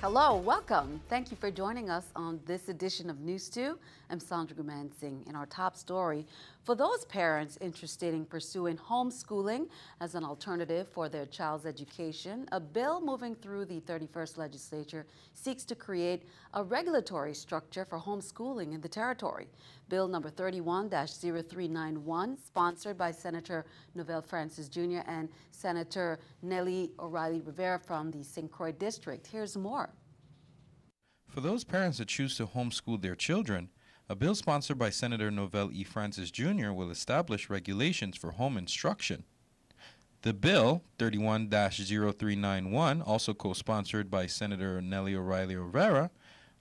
Hello, welcome. Thank you for joining us on this edition of News2. I'm Sandra Gumansing. In our top story, for those parents interested in pursuing homeschooling as an alternative for their child's education, a bill moving through the 31st legislature seeks to create a regulatory structure for homeschooling in the territory. Bill number 31-0391, sponsored by Senator Novell Francis Jr. and Senator Nellie O'Reilly Rivera from the St. Croix District. Here's more. For those parents that choose to homeschool their children, a bill sponsored by Senator Novell E. Francis Jr. will establish regulations for home instruction. The bill, 31-0391, also co-sponsored by Senator Nellie O'Reilly Rivera,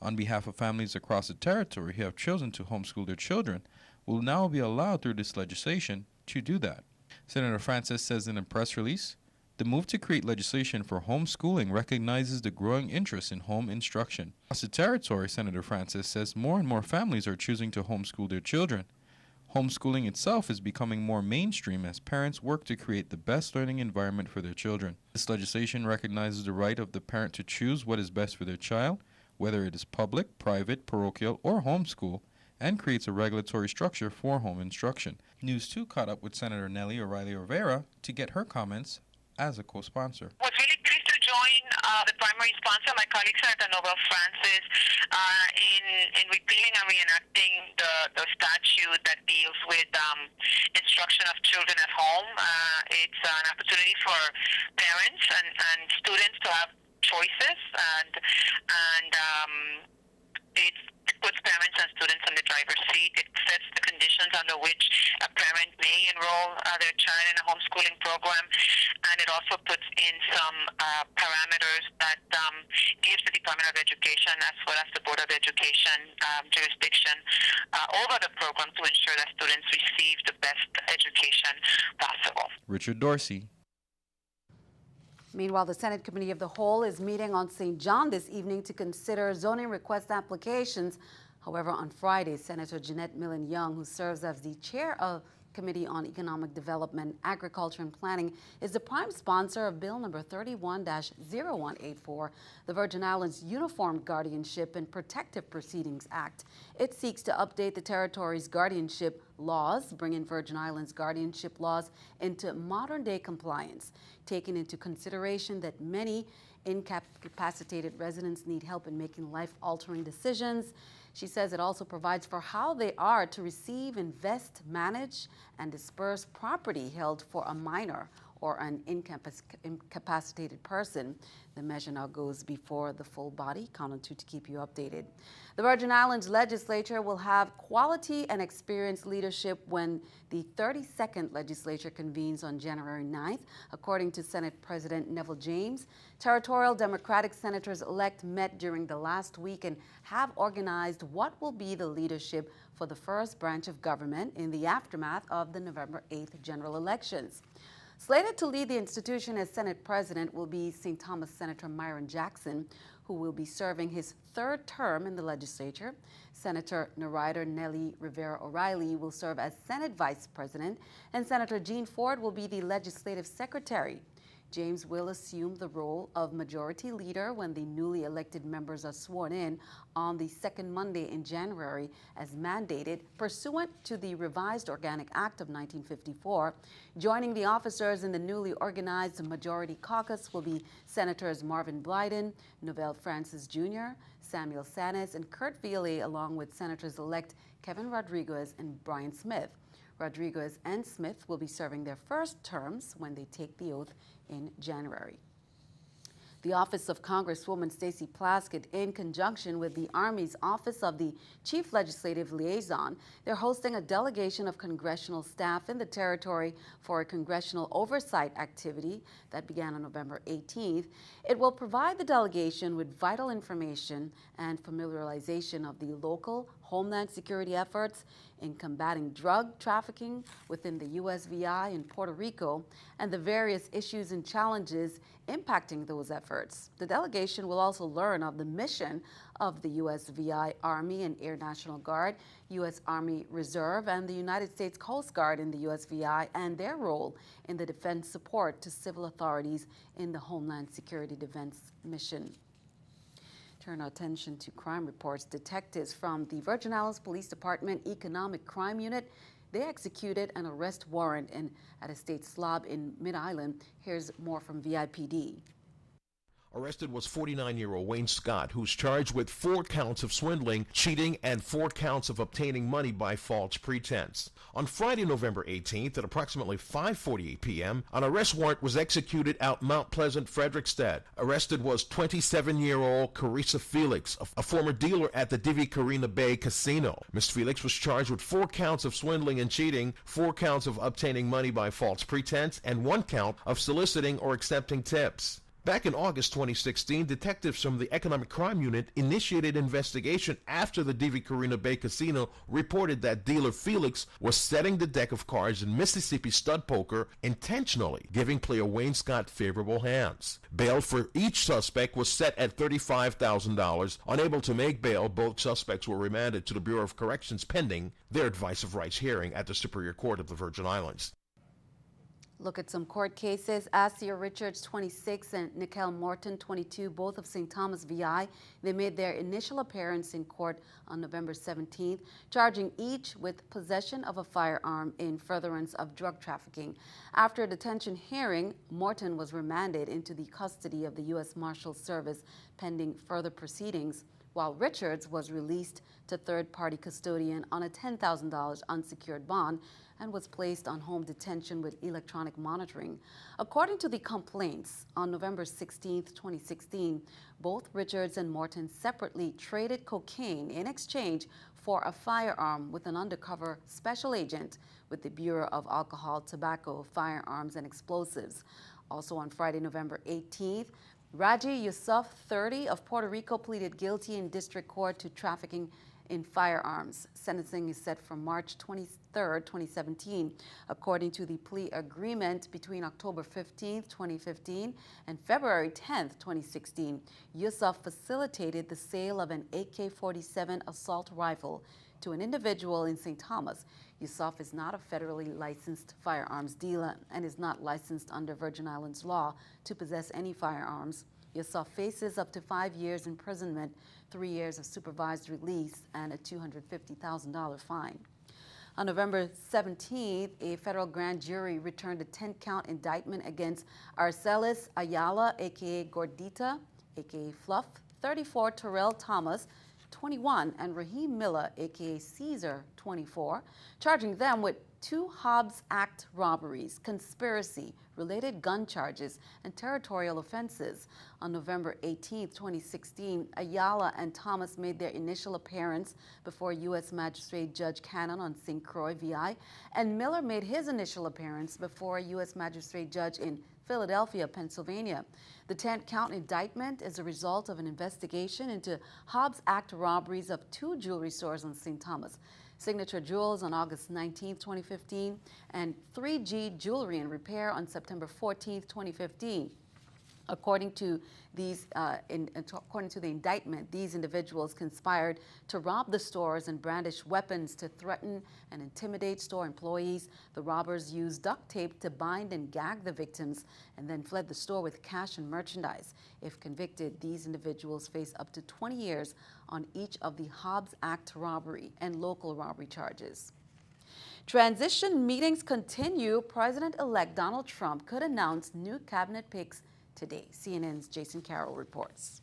on behalf of families across the territory who have chosen to homeschool their children, will now be allowed through this legislation to do that. Senator Francis says in a press release, the move to create legislation for homeschooling recognizes the growing interest in home instruction. Across the territory, Senator Francis says more and more families are choosing to homeschool their children. Homeschooling itself is becoming more mainstream as parents work to create the best learning environment for their children. This legislation recognizes the right of the parent to choose what is best for their child, whether it is public, private, parochial, or homeschool, and creates a regulatory structure for home instruction. News 2 caught up with Senator Nellie O'Reilly Rivera to get her comments as a co-sponsor. I was really pleased to join the primary sponsor, my colleague Senator Novell Francis, in repealing and reenacting the statute that deals with instruction of children at home. It's an opportunity for parents and students to have choices, and it puts parents and students in the driver's seat. It sets the conditions under which a parent may enroll their child in a homeschooling program, and it also puts in some parameters that gives the Department of Education as well as the Board of Education jurisdiction over the program to ensure that students receive the best education possible. Richard Dorsey. Meanwhile, the Senate Committee of the Whole is meeting on St. John this evening to consider zoning request applications. However, on Friday, Senator Jeanette Millen-Young, who serves as the chair of Committee on Economic Development, Agriculture and Planning, is the prime sponsor of Bill number 31-0184, the Virgin Islands Uniform Guardianship and Protective Proceedings Act. It seeks to update the territory's guardianship laws, bringing Virgin Islands guardianship laws into modern-day compliance, taking into consideration that many incapacitated residents need help in making life-altering decisions. She says it also provides for how they are to receive, invest, manage, and disperse property held for a minor or an incapacitated person. The measure now goes before the full body. Count on 2 to keep you updated. The Virgin Islands legislature will have quality and experienced leadership when the 32nd legislature convenes on January 9th, according to Senate President Neville James. Territorial Democratic senators-elect met during the last week and have organized what will be the leadership for the first branch of government in the aftermath of the November 8th general elections. Slated to lead the institution as Senate President will be St. Thomas Senator Myron Jackson, who will be serving his 3rd term in the legislature. Senator Narita Nellie Rivera O'Reilly will serve as Senate Vice President, and Senator Jean Ford will be the Legislative Secretary. James will assume the role of Majority Leader when the newly elected members are sworn in on the 2nd Monday in January as mandated pursuant to the revised Organic Act of 1954. Joining the officers in the newly organized Majority Caucus will be Senators Marvin Blyden, Novell Francis Jr., Samuel Sanes, and Kurt Vealy, along with Senators-elect Kevin Rodriguez and Brian Smith. Rodriguez and Smith will be serving their first terms when they take the oath in January. The Office of Congresswoman Stacey Plaskett, in conjunction with the Army's Office of the Chief Legislative Liaison, they're hosting a delegation of congressional staff in the territory for a congressional oversight activity that began on November 18th. It will provide the delegation with vital information and familiarization of the local homeland security efforts in combating drug trafficking within the USVI in Puerto Rico and the various issues and challenges impacting those efforts. The delegation will also learn of the mission of the USVI Army and Air National Guard, U.S. Army Reserve, and the United States Coast Guard in the USVI and their role in the defense support to civil authorities in the Homeland Security Defense mission. Turn our attention to crime reports. Detectives from the Virgin Islands Police Department Economic Crime Unit, they executed an arrest warrant at a state slob in Mid-Island. Here's more from VIPD. Arrested was 49-year-old Wayne Scott, who's charged with 4 counts of swindling, cheating, and 4 counts of obtaining money by false pretense. On Friday, November 18th, at approximately 5:48 p.m., an arrest warrant was executed out Mount Pleasant, Frederickstead. Arrested was 27-year-old Carissa Felix, a former dealer at the Divi Carina Bay Casino. Ms. Felix was charged with 4 counts of swindling and cheating, 4 counts of obtaining money by false pretense, and 1 count of soliciting or accepting tips. Back in August 2016, detectives from the Economic Crime Unit initiated investigation after the Divi Carina Bay Casino reported that dealer Felix was setting the deck of cards in Mississippi stud poker, intentionally giving player Wayne Scott favorable hands. Bail for each suspect was set at $35,000. Unable to make bail, both suspects were remanded to the Bureau of Corrections pending their advice of rights hearing at the Superior Court of the Virgin Islands. Look at some court cases. Assia Richards, 26, and Nikhil Morton, 22, both of St. Thomas VI. They made their initial appearance in court on November 17th, charging each with possession of a firearm in furtherance of drug trafficking. After a detention hearing, Morton was remanded into the custody of the U.S. Marshals Service pending further proceedings, while Richards was released to third-party custodian on a $10,000 unsecured bond and was placed on home detention with electronic monitoring. According to the complaints, on November 16, 2016, both Richards and Morton separately traded cocaine in exchange for a firearm with an undercover special agent with the Bureau of Alcohol, Tobacco, Firearms, and Explosives. Also on Friday, November 18th, Raji Yusuf, 30, of Puerto Rico, pleaded guilty in district court to trafficking in firearms. Sentencing is set for March 23, 2017. According to the plea agreement between October 15, 2015 and February 10, 2016, Yusuf facilitated the sale of an AK-47 assault rifle to an individual in St. Thomas. Yusuf is not a federally licensed firearms dealer and is not licensed under Virgin Islands law to possess any firearms. Yusuf faces up to 5 years imprisonment, 3 years of supervised release, and a $250,000 fine. On November 17th, a federal grand jury returned a 10-count indictment against Arcelis Ayala, a.k.a. Gordita, a.k.a. Fluff, 34, Terrell Thomas, 21, and Raheem Miller, a.k.a. Caesar, 24, charging them with 2 Hobbs Act robberies, conspiracy, related gun charges, and territorial offenses. On November 18, 2016, Ayala and Thomas made their initial appearance before U.S. Magistrate Judge Cannon on St. Croix, VI, and Miller made his initial appearance before a U.S. Magistrate Judge in Philadelphia, Pennsylvania. The 10-count indictment is a result of an investigation into Hobbs Act robberies of 2 jewelry stores on St. Thomas, Signature Jewels on August 19, 2015, and 3G Jewelry and Repair on September 14, 2015. According to the indictment, these individuals conspired to rob the stores and brandish weapons to threaten and intimidate store employees. The robbers used duct tape to bind and gag the victims and then fled the store with cash and merchandise. If convicted, these individuals face up to 20 years on each of the Hobbs Act robbery and local robbery charges. Transition meetings continue. President-elect Donald Trump could announce new cabinet picks today. CNN's Jason Carroll reports.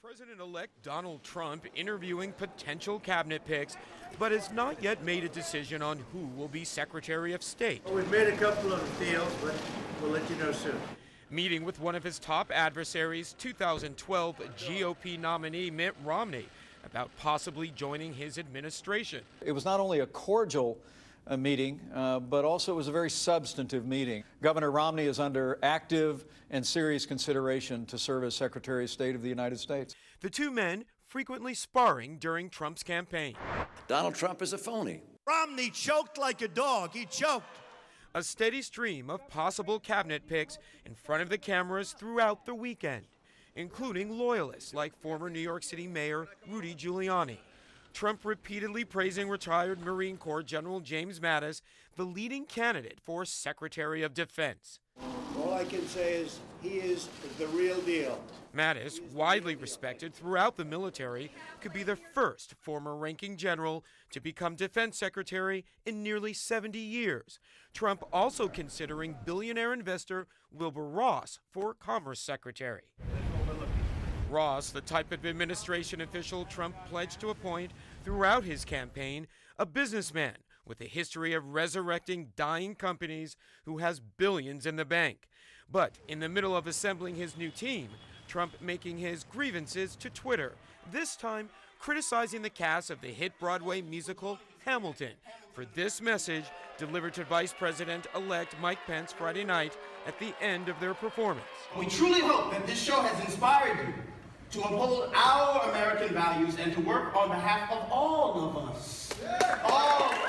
President-elect Donald Trump interviewing potential cabinet picks, but has not yet made a decision on who will be Secretary of State. Well, we've made a couple of deals, but we'll let you know soon. Meeting with one of his top adversaries, 2012 GOP nominee Mitt Romney, about possibly joining his administration. It was not only a cordial meeting, but also it was a very substantive meeting. Governor Romney is under active and serious consideration to serve as Secretary of State of the United States. The 2 men frequently sparring during Trump's campaign. Donald Trump is a phony. Romney choked like a dog. He choked. A steady stream of possible cabinet picks in front of the cameras throughout the weekend, including loyalists like former New York City Mayor Rudy Giuliani. Trump repeatedly praising retired Marine Corps General James Mattis, the leading candidate for Secretary of Defense. All I can say is he is the real deal. Mattis, widely respected throughout the military, could be the first former ranking general to become defense secretary in nearly 70 years. Trump also considering billionaire investor Wilbur Ross for commerce secretary. Ross, the type of administration official Trump pledged to appoint throughout his campaign, a businessman with a history of resurrecting dying companies who has billions in the bank. But in the middle of assembling his new team, Trump making his grievances to Twitter, this time criticizing the cast of the hit Broadway musical Hamilton for this message delivered to Vice President-elect Mike Pence Friday night at the end of their performance. We truly hope that this show has inspired you to uphold our American values and to work on behalf of all of us. All of us.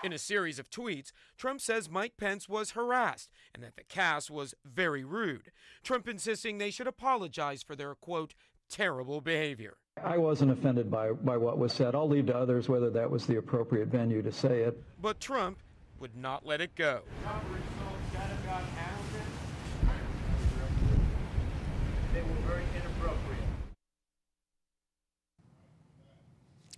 In a series of tweets, Trump says Mike Pence was harassed and that the cast was very rude. Trump insisting they should apologize for their, quote, terrible behavior. I wasn't offended by what was said. I'll leave to others whether that was the appropriate venue to say it. But Trump would not let it go. They were very inappropriate.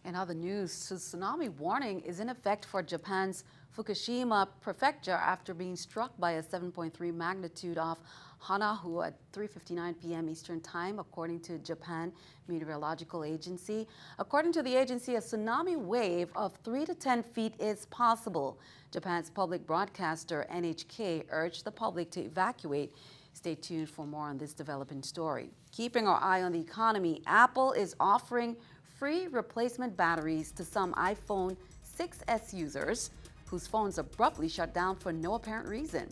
In other news, tsunami warning is in effect for Japan's Fukushima prefecture after being struck by a 7.3 magnitude off Hanahu at 3:59 p.m. Eastern Time, according to Japan Meteorological Agency. According to the agency, a tsunami wave of 3 to 10 feet is possible. Japan's public broadcaster NHK urged the public to evacuate. Stay tuned for more on this developing story. Keeping our eye on the economy, Apple is offering free replacement batteries to some iPhone 6s users whose phones abruptly shut down for no apparent reason.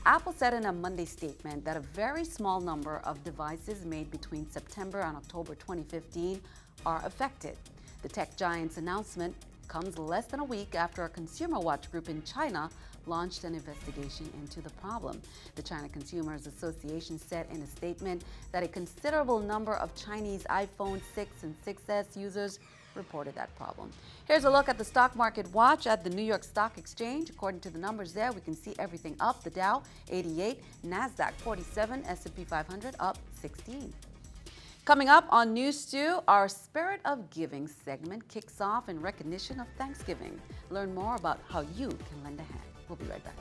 Apple said in a Monday statement that a very small number of devices made between September and October 2015 are affected. The tech giant's announcement comes less than a week after a consumer watch group in China launched an investigation into the problem. The China Consumers Association said in a statement that a considerable number of Chinese iPhone 6 and 6s users reported that problem. Here's a look at the stock market watch at the New York Stock Exchange. According to the numbers there, we can see everything up. The Dow 88, NASDAQ 47, S&P 500 up 16. Coming up on News 2, our Spirit of Giving segment kicks off in recognition of Thanksgiving. Learn more about how you can lend a hand. We'll be right back.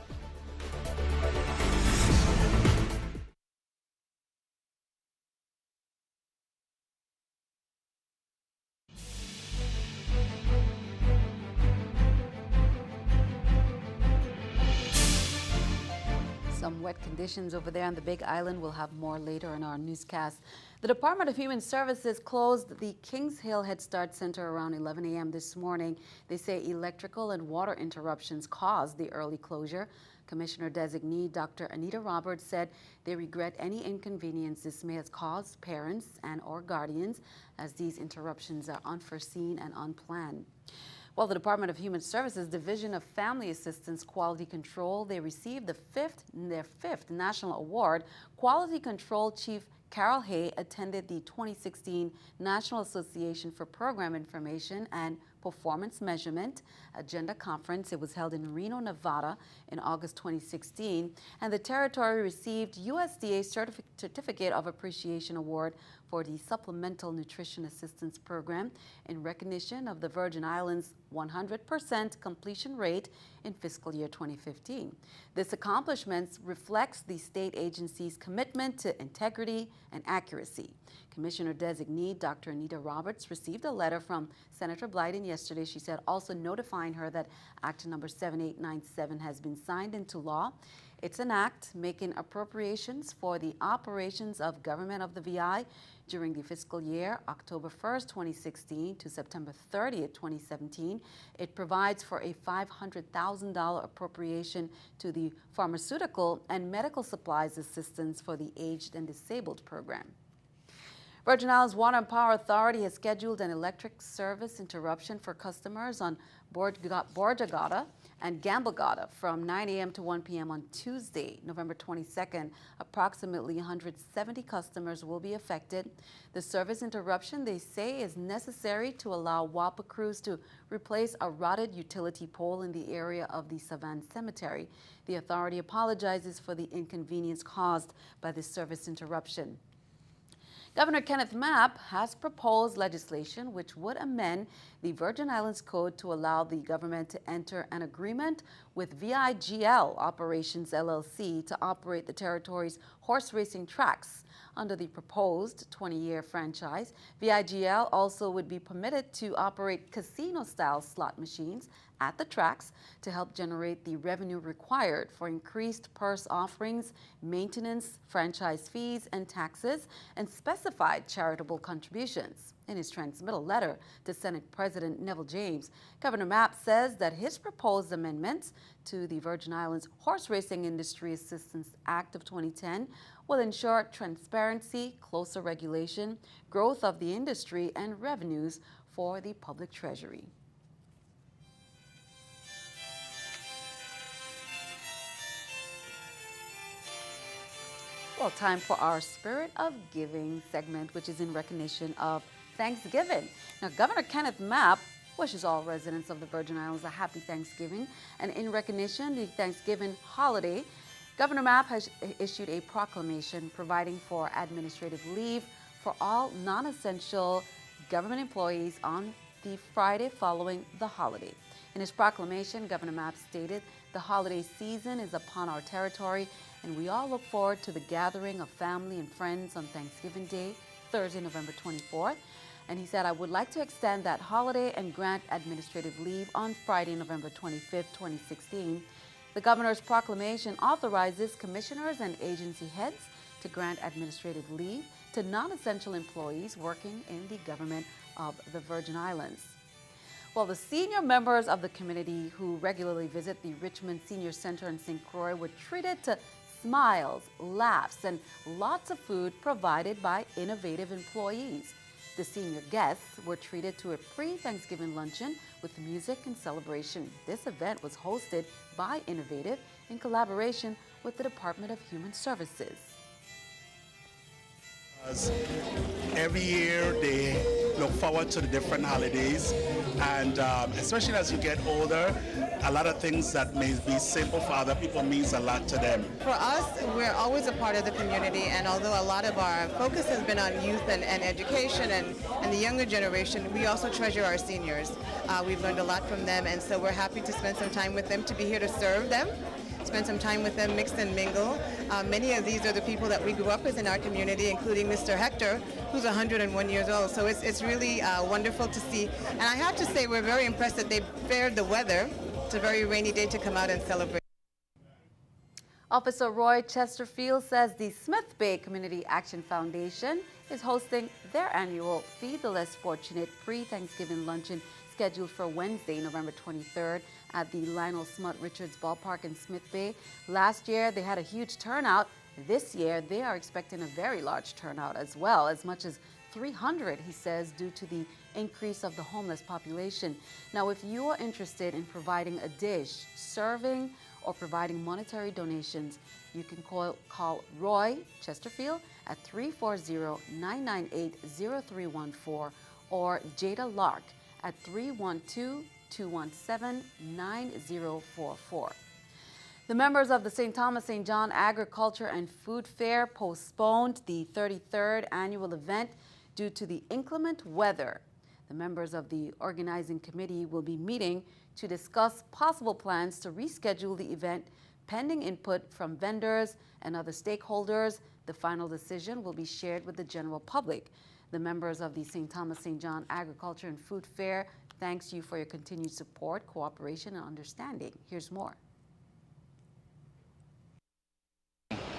Some wet conditions over there on the Big Island. We'll have more later in our newscast. The Department of Human Services closed the Kings Hill Head Start Center around 11 a.m. this morning. They say electrical and water interruptions caused the early closure. Commissioner-designee Dr. Anita Roberts said they regret any inconvenience this may have caused parents and/or guardians, as these interruptions are unforeseen and unplanned. Well, the Department of Human Services Division of Family Assistance Quality Control, they received their fifth national award. Quality Control Chief Carol Hay attended the 2016 National Association for Program Information and Performance Measurement Agenda Conference. It was held in Reno, Nevada in August 2016, and the territory received USDA Certificate of Appreciation Award for the Supplemental Nutrition Assistance Program in recognition of the Virgin Islands' 100% completion rate in fiscal year 2015. This accomplishment reflects the state agency's commitment to integrity and accuracy. Commissioner-designee Dr. Anita Roberts received a letter from Senator Blyden yesterday, she said, also notifying her that Act number 7897 has been signed into law. It's an act making appropriations for the operations of government of the VI during the fiscal year October 1st, 2016 to September 30th, 2017. It provides for a $500,000 appropriation to the pharmaceutical and medical supplies assistance for the aged and disabled program. Virgin Islands Water and Power Authority has scheduled an electric service interruption for customers on Borjagata and Gambagata from 9 a.m. to 1 p.m. on Tuesday, November 22nd. Approximately 170 customers will be affected. The service interruption, they say, is necessary to allow WAPA crews to replace a rotted utility pole in the area of the Savannah Cemetery. The authority apologizes for the inconvenience caused by this service interruption. Governor Kenneth Mapp has proposed legislation which would amend the Virgin Islands Code to allow the government to enter an agreement with VIGL Operations LLC to operate the territory's horse racing tracks. Under the proposed 20-year franchise, VIGL also would be permitted to operate casino-style slot machines at the tracks to help generate the revenue required for increased purse offerings, maintenance, franchise fees and taxes, and specified charitable contributions. In his transmittal letter to Senate President Neville James, Governor Mapp says that his proposed amendments to the Virgin Islands Horse Racing Industry Assistance Act of 2010 will ensure transparency, closer regulation, growth of the industry, and revenues for the public treasury. Well, time for our Spirit of Giving segment, which is in recognition of Thanksgiving. Now, Governor Kenneth Mapp wishes all residents of the Virgin Islands a happy Thanksgiving. And in recognition of the Thanksgiving holiday, Governor Mapp has issued a proclamation providing for administrative leave for all non-essential government employees on the Friday following the holiday. In his proclamation, Governor Mapp stated, "The holiday season is upon our territory, and we all look forward to the gathering of family and friends on Thanksgiving Day, Thursday, November 24th. And he said, "I would like to extend that holiday and grant administrative leave on Friday, November 25th, 2016. The governor's proclamation authorizes commissioners and agency heads to grant administrative leave to non-essential employees working in the government of the Virgin Islands." Well, the senior members of the community who regularly visit the Richmond Senior Center in St. Croix were treated to smiles, laughs, and lots of food provided by innovative employees. The senior guests were treated to a pre-Thanksgiving luncheon with music and celebration. This event was hosted by Innovative in collaboration with the Department of Human Services. Every year they look forward to the different holidays, and especially as you get older, a lot of things that may be simple for other people means a lot to them. For us, we're always a part of the community, and although a lot of our focus has been on youth and education and the younger generation, we also treasure our seniors. We've learned a lot from them, and so we're happy to spend some time with them, to be here to serve them, spend some time with them, mix and mingle. Many of these are the people that we grew up with in our community, including Mr. Hector, who's 101 years old. So it's really wonderful to see. And I have to say, we're very impressed that they fared the weather. It's a very rainy day to come out and celebrate. Officer Roy Chesterfield says the Smith Bay Community Action Foundation is hosting their annual Feed the Less Fortunate pre-Thanksgiving luncheon scheduled for Wednesday, November 23rd at the Lionel Smut Richards Ballpark in Smith Bay. Last year, they had a huge turnout. This year, they are expecting a very large turnout as well, as much as 300, he says, due to the increase of the homeless population. Now, if you are interested in providing a dish, serving, or providing monetary donations, you can call Roy Chesterfield at 340-998-0314 or Jada Lark at 312-217-9044. The members of the St. Thomas St. John Agriculture and Food Fair postponed the 33rd annual event due to the inclement weather. The members of the organizing committee will be meeting to discuss possible plans to reschedule the event pending input from vendors and other stakeholders. The final decision will be shared with the general public. The members of the St. Thomas St. John Agriculture and Food Fair thanks you for your continued support, cooperation, and understanding. Here's more.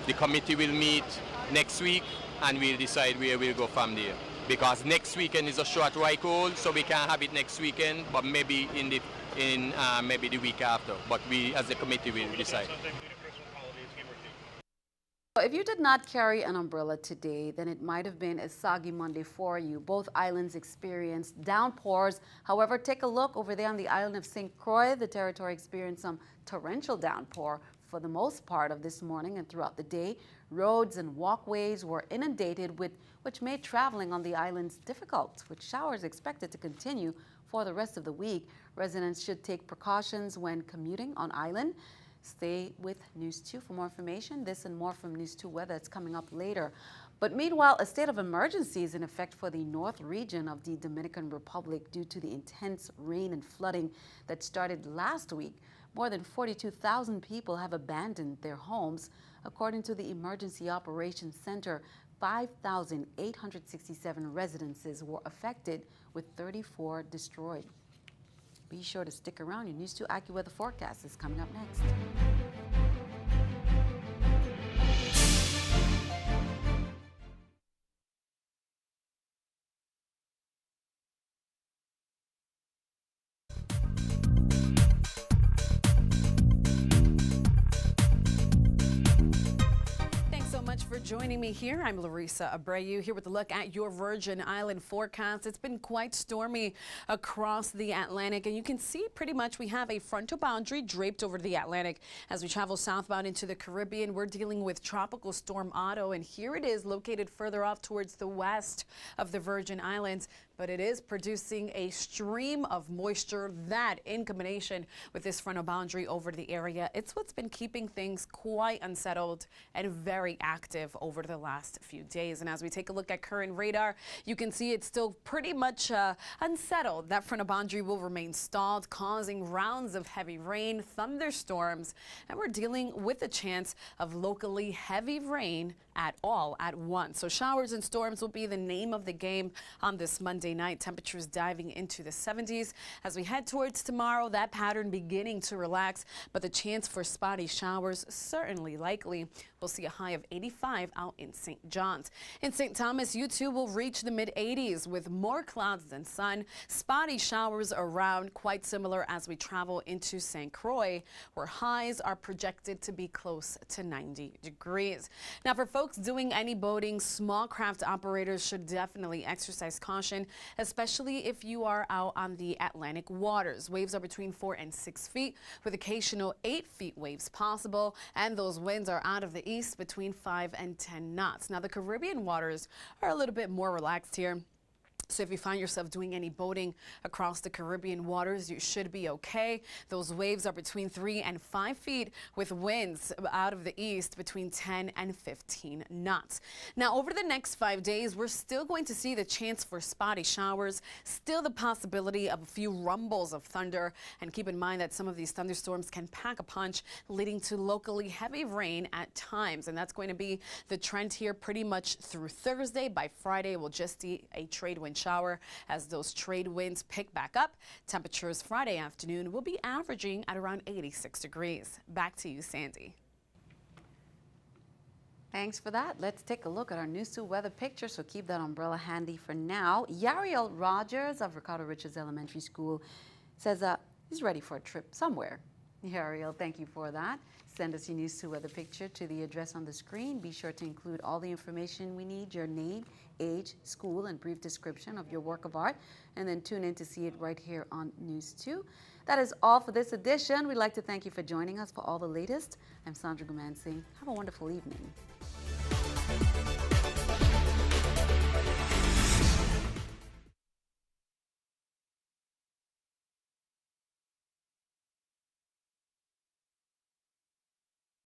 The committee will meet next week and we'll decide where we'll go from there. Because next weekend is a short Rycole, so we can't have it next weekend, but maybe maybe the week after. But we, as a committee, will decide. If you did not carry an umbrella today, then it might have been a soggy Monday for you. Both islands experienced downpours. However, take a look over there on the island of St. Croix. The territory experienced some torrential downpour for the most part of this morning and throughout the day. Roads and walkways were inundated, which made traveling on the islands difficult, with showers expected to continue for the rest of the week. Residents should take precautions when commuting on island. Stay with News 2 for more information. This and more from News 2 weather. It's coming up later. But meanwhile, a state of emergency is in effect for the north region of the Dominican Republic due to the intense rain and flooding that started last week. More than 42,000 people have abandoned their homes. According to the Emergency Operations Center, 5,867 residences were affected, with 34 destroyed. Be sure to stick around. Your News 2 AccuWeather forecast is coming up next. For joining me here. I'm Larissa Abreu here with a look at your Virgin Island forecast. It's been quite stormy across the Atlantic, and you can see pretty much we have a frontal boundary draped over the Atlantic. As we travel southbound into the Caribbean, we're dealing with Tropical Storm Otto, and here it is located further off towards the west of the Virgin Islands. But it is producing a stream of moisture that, in combination with this frontal boundary over the area, it's what's been keeping things quite unsettled and very active over the last few days. And as we take a look at current radar, you can see it's still pretty much unsettled. That frontal boundary will remain stalled, causing rounds of heavy rain, thunderstorms, and we're dealing with a chance of locally heavy rain all at once. So showers and storms will be the name of the game on this Monday night. Temperatures diving into the 70s. As we head towards tomorrow, that pattern beginning to relax, but the chance for spotty showers certainly likely. We'll see a high of 85 out in St. John's. In St. Thomas, you too will reach the mid-80s with more clouds than sun. Spotty showers around, quite similar as we travel into St. Croix, where highs are projected to be close to 90 degrees. Now, for folks doing any boating, small craft operators should definitely exercise caution, especially if you are out on the Atlantic waters. Waves are between 4 and 6 feet, with occasional 8 feet waves possible, and those winds are out of the east between 5 and 10 knots. Now, the Caribbean waters are a little bit more relaxed here. So if you find yourself doing any boating across the Caribbean waters, you should be okay. Those waves are between 3 and 5 feet, with winds out of the east between 10 and 15 knots. Now, over the next 5 days, we're still going to see the chance for spotty showers, still the possibility of a few rumbles of thunder. And keep in mind that some of these thunderstorms can pack a punch, leading to locally heavy rain at times. And that's going to be the trend here pretty much through Thursday. By Friday, we'll just see a trade wind shower as those trade winds pick back up. Temperatures Friday afternoon will be averaging at around 86 degrees. Back to you, Sandy. Thanks for that. Let's take a look at our News 2 weather picture, so keep that umbrella handy for now. Yariel Rogers of Ricardo Richards Elementary School says he's ready for a trip somewhere. Yariel, thank you for that. Send us your News 2 weather picture to the address on the screen. Be sure to include all the information we need, your name, age, school, and brief description of your work of art, and then tune in to see it right here on News 2. That is all for this edition. We'd like to thank you for joining us for all the latest. I'm Sandra Gumansi. Have a wonderful evening.